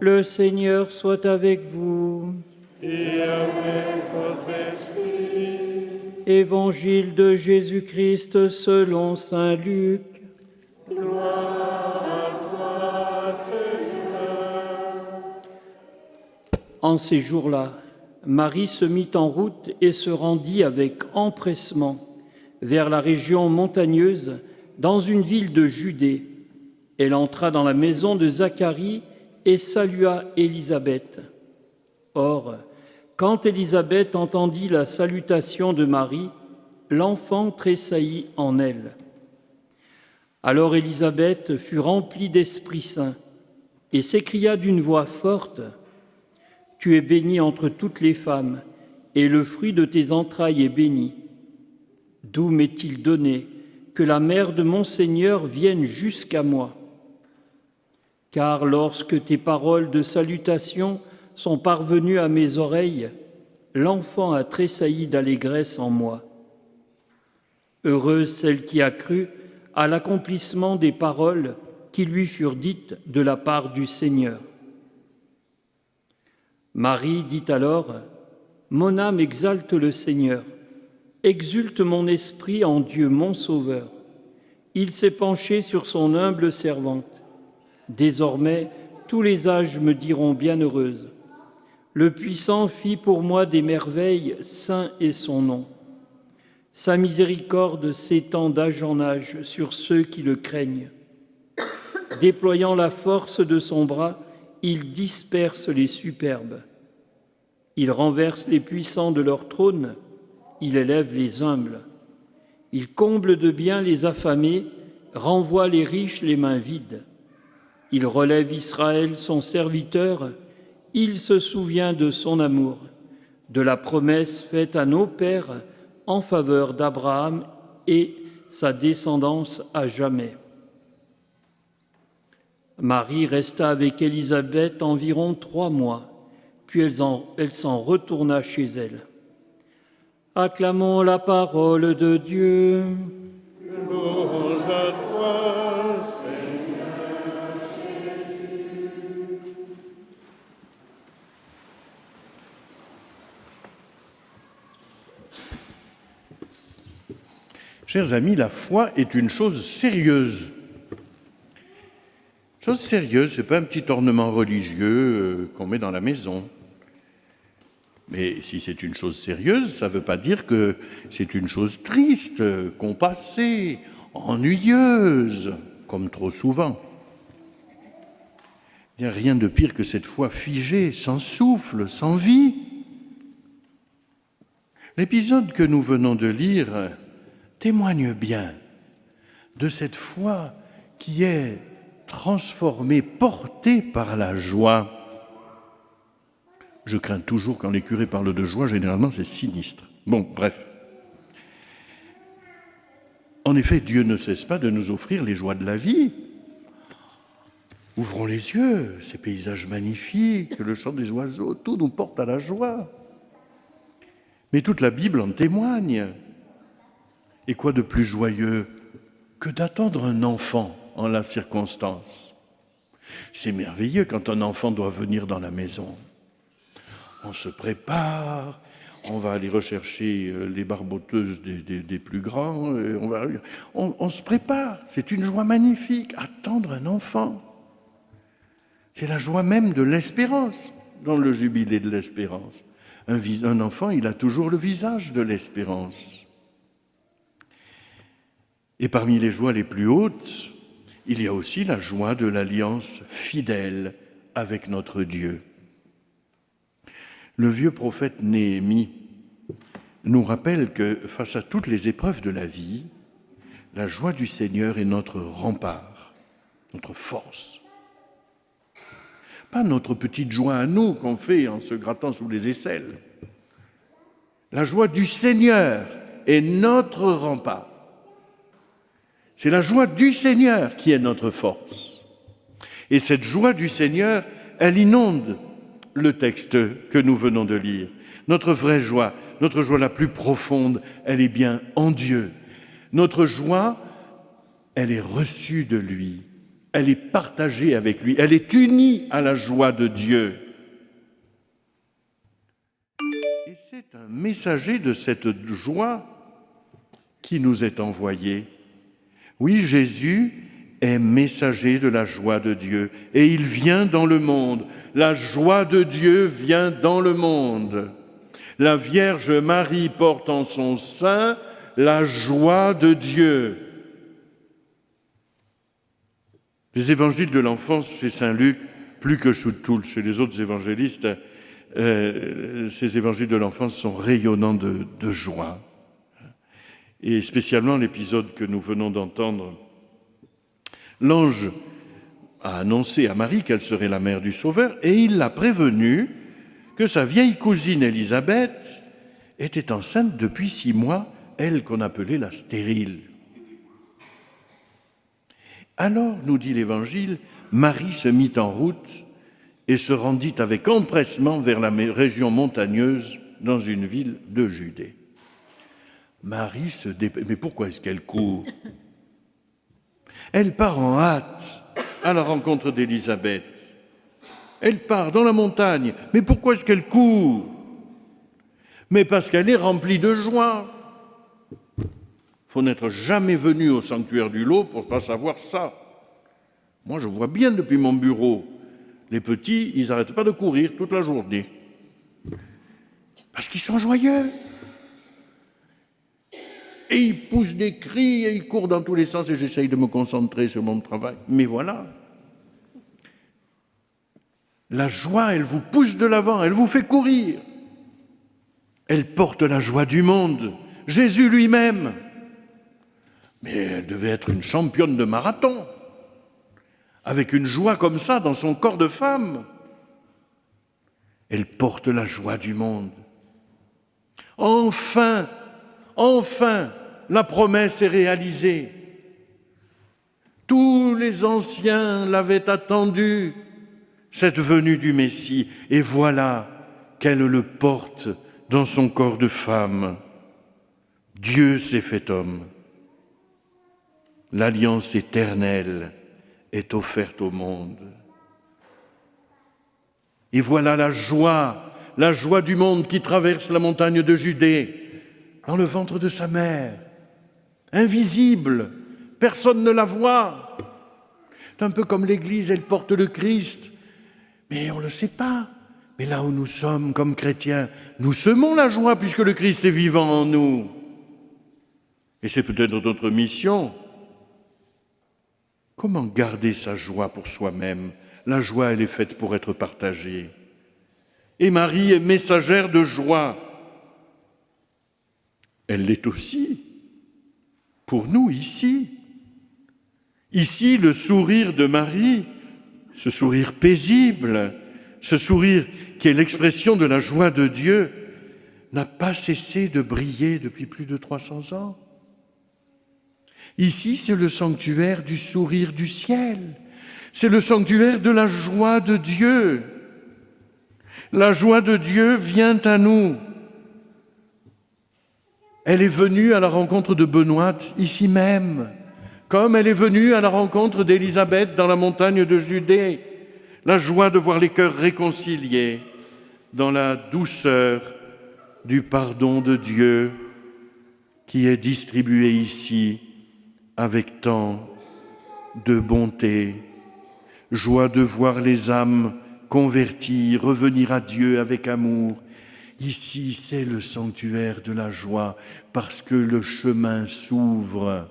Le Seigneur soit avec vous. Et avec votre esprit. Évangile de Jésus-Christ selon saint Luc. Gloire à toi, Seigneur. En ces jours-là, Marie se mit en route et se rendit avec empressement vers la région montagneuse, dans une ville de Judée. Elle entra dans la maison de Zacharie et salua Élisabeth. Or, quand Élisabeth entendit la salutation de Marie, l'enfant tressaillit en elle. Alors Élisabeth fut remplie d'Esprit Saint et s'écria d'une voix forte: « Tu es bénie entre toutes les femmes, et le fruit de tes entrailles est béni. D'où m'est-il donné que la mère de mon Seigneur vienne jusqu'à moi? Car lorsque tes paroles de salutation sont parvenues à mes oreilles, l'enfant a tressailli d'allégresse en moi. Heureuse celle qui a cru à l'accomplissement des paroles qui lui furent dites de la part du Seigneur. » Marie dit alors: « Mon âme exalte le Seigneur, exulte mon esprit en Dieu mon Sauveur. Il s'est penché sur son humble servante. Désormais, tous les âges me diront bienheureuse. Le Puissant fit pour moi des merveilles, saint est son nom. Sa miséricorde s'étend d'âge en âge sur ceux qui le craignent. Déployant la force de son bras, il disperse les superbes. Il renverse les puissants de leur trône, il élève les humbles. Il comble de bien les affamés, renvoie les riches les mains vides. Il relève Israël, son serviteur, il se souvient de son amour, de la promesse faite à nos pères en faveur d'Abraham et sa descendance à jamais. » Marie resta avec Élisabeth environ 3 mois, puis elle s'en retourna chez elle. Acclamons la parole de Dieu. Louange à toi, Seigneur Jésus. Chers amis, la foi est une chose sérieuse. Chose sérieuse, ce n'est pas un petit ornement religieux qu'on met dans la maison. Mais si c'est une chose sérieuse, ça ne veut pas dire que c'est une chose triste, compassée, ennuyeuse, comme trop souvent. Il n'y a rien de pire que cette foi figée, sans souffle, sans vie. L'épisode que nous venons de lire témoigne bien de cette foi qui est transformée, portée par la joie. Je crains toujours quand les curés parlent de joie, généralement c'est sinistre. Bon, bref. En effet, Dieu ne cesse pas de nous offrir les joies de la vie. Ouvrons les yeux, ces paysages magnifiques, le chant des oiseaux, tout nous porte à la joie. Mais toute la Bible en témoigne. Et quoi de plus joyeux que d'attendre un enfant en la circonstance? C'est merveilleux quand un enfant doit venir dans la maison. On se prépare, on va aller rechercher les barboteuses des plus grands, on se prépare, c'est une joie magnifique, attendre un enfant. C'est la joie même de l'espérance, dans le jubilé de l'espérance. Un enfant, il a toujours le visage de l'espérance. Et parmi les joies les plus hautes, il y a aussi la joie de l'alliance fidèle avec notre Dieu. Le vieux prophète Néhémie nous rappelle que face à toutes les épreuves de la vie, la joie du Seigneur est notre rempart, notre force. Pas notre petite joie à nous qu'on fait en se grattant sous les aisselles. La joie du Seigneur est notre rempart. C'est la joie du Seigneur qui est notre force. Et cette joie du Seigneur, elle inonde le texte que nous venons de lire. Notre vraie joie, notre joie la plus profonde, elle est bien en Dieu. Notre joie, elle est reçue de lui. elle est partagée avec lui, elle est unie à la joie de Dieu. Et c'est un messager de cette joie qui nous est envoyé. Oui, Jésus est messager de la joie de Dieu et il vient dans le monde. La joie de Dieu vient dans le monde. La Vierge Marie porte en son sein la joie de Dieu. Les évangiles de l'enfance chez saint Luc, plus que chez les autres évangélistes, ces évangiles de l'enfance sont rayonnants de joie. Et spécialement l'épisode que nous venons d'entendre, l'ange a annoncé à Marie qu'elle serait la mère du Sauveur et il l'a prévenue que sa vieille cousine Élisabeth était enceinte depuis 6 mois, elle qu'on appelait la stérile. Alors, nous dit l'Évangile, Marie se mit en route et se rendit avec empressement vers la région montagneuse dans une ville de Judée. Marie se dépêche. Mais pourquoi est-ce qu'elle court? Elle part en hâte à la rencontre d'Élisabeth. Elle part dans la montagne. Mais pourquoi est-ce qu'elle court? Mais parce qu'elle est remplie de joie. Il faut n'être jamais venu au sanctuaire du Lot pour ne pas savoir ça. Moi, je vois bien depuis mon bureau. Les petits, ils n'arrêtent pas de courir toute la journée. Parce qu'ils sont joyeux. Et ils poussent des cris et ils courent dans tous les sens et j'essaye de me concentrer sur mon travail. Mais voilà. La joie, elle vous pousse de l'avant, elle vous fait courir. Elle porte la joie du monde. Jésus lui-même. Mais elle devait être une championne de marathon. Avec une joie comme ça dans son corps de femme. Elle porte la joie du monde. Enfin, la promesse est réalisée. Tous les anciens l'avaient attendue, cette venue du Messie, et voilà qu'elle le porte dans son corps de femme. Dieu s'est fait homme. L'alliance éternelle est offerte au monde. Et voilà la joie du monde qui traverse la montagne de Judée, dans le ventre de sa mère, invisible, personne ne la voit. C'est un peu comme l'Église, elle porte le Christ, mais on ne le sait pas. Mais là où nous sommes comme chrétiens, nous semons la joie puisque le Christ est vivant en nous. Et c'est peut-être notre mission. Comment garder sa joie pour soi-même? La joie, elle est faite pour être partagée. Et Marie est messagère de joie. Elle l'est aussi pour nous ici. Ici, le sourire de Marie, ce sourire paisible, ce sourire qui est l'expression de la joie de Dieu, n'a pas cessé de briller depuis plus de 300 ans. Ici, c'est le sanctuaire du sourire du ciel. C'est le sanctuaire de la joie de Dieu. La joie de Dieu vient à nous. Elle est venue à la rencontre de Benoît ici même, comme elle est venue à la rencontre d'Élisabeth dans la montagne de Judée. La joie de voir les cœurs réconciliés dans la douceur du pardon de Dieu qui est distribué ici avec tant de bonté. Joie de voir les âmes converties, revenir à Dieu avec amour. Ici, c'est le sanctuaire de la joie parce que le chemin s'ouvre.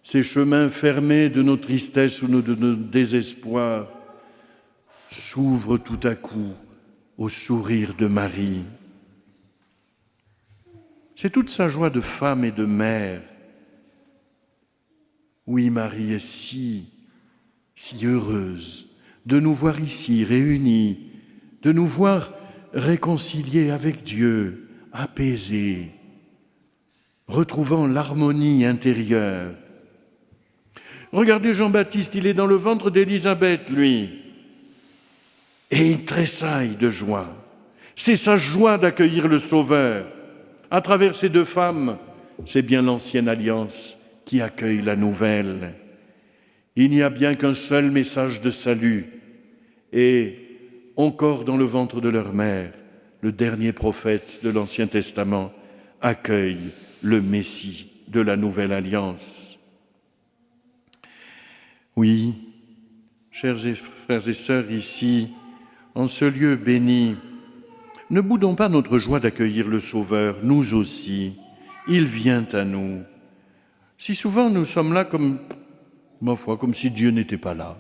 Ces chemins fermés de nos tristesses ou de nos désespoirs s'ouvrent tout à coup au sourire de Marie. C'est toute sa joie de femme et de mère. Oui, Marie est si heureuse de nous voir ici réunis, de nous voir réconciliés avec Dieu, apaisés, retrouvant l'harmonie intérieure. Regardez Jean-Baptiste, il est dans le ventre d'Élisabeth, lui, et il tressaille de joie. C'est sa joie d'accueillir le Sauveur. À travers ces 2 femmes, c'est bien l'ancienne alliance qui accueille la nouvelle. Il n'y a bien qu'un seul message de salut, et encore dans le ventre de leur mère, le dernier prophète de l'Ancien Testament accueille le Messie de la Nouvelle Alliance. Oui, chers frères et sœurs, ici, en ce lieu béni, ne boudons pas notre joie d'accueillir le Sauveur, nous aussi. Il vient à nous. Si souvent nous sommes là comme, ma foi, comme si Dieu n'était pas là.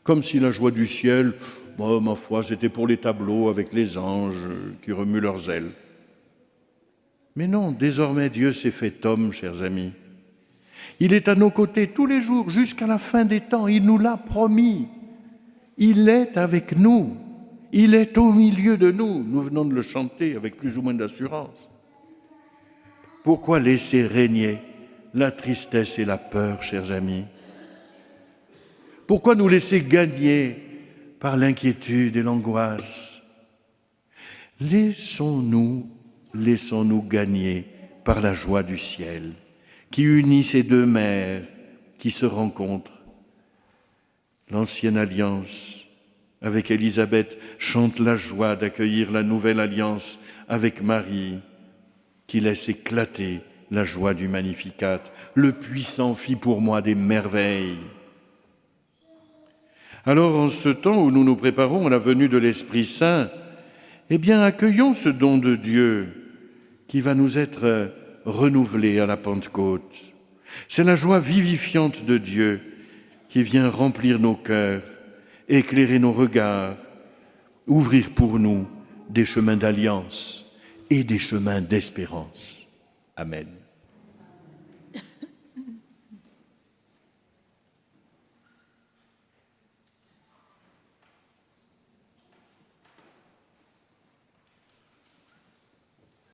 Comme si la joie du ciel, ma foi, c'était pour les tableaux avec les anges qui remuent leurs ailes. Mais non, désormais Dieu s'est fait homme, chers amis. Il est à nos côtés tous les jours, jusqu'à la fin des temps. Il nous l'a promis. Il est avec nous. Il est au milieu de nous. Nous venons de le chanter avec plus ou moins d'assurance. Pourquoi laisser régner la tristesse et la peur, chers amis? Pourquoi nous laisser gagner par l'inquiétude et l'angoisse? Laissons-nous gagner par la joie du ciel, qui unit ces deux mers qui se rencontrent. L'ancienne alliance avec Élisabeth chante la joie d'accueillir la nouvelle alliance avec Marie, qui laisse éclater la joie du Magnificat. Le puissant fit pour moi des merveilles. Alors, en ce temps où nous nous préparons à la venue de l'Esprit Saint, eh bien, accueillons ce don de Dieu qui va nous être renouvelé à la Pentecôte. C'est la joie vivifiante de Dieu qui vient remplir nos cœurs, éclairer nos regards, ouvrir pour nous des chemins d'alliance et des chemins d'espérance. Amen.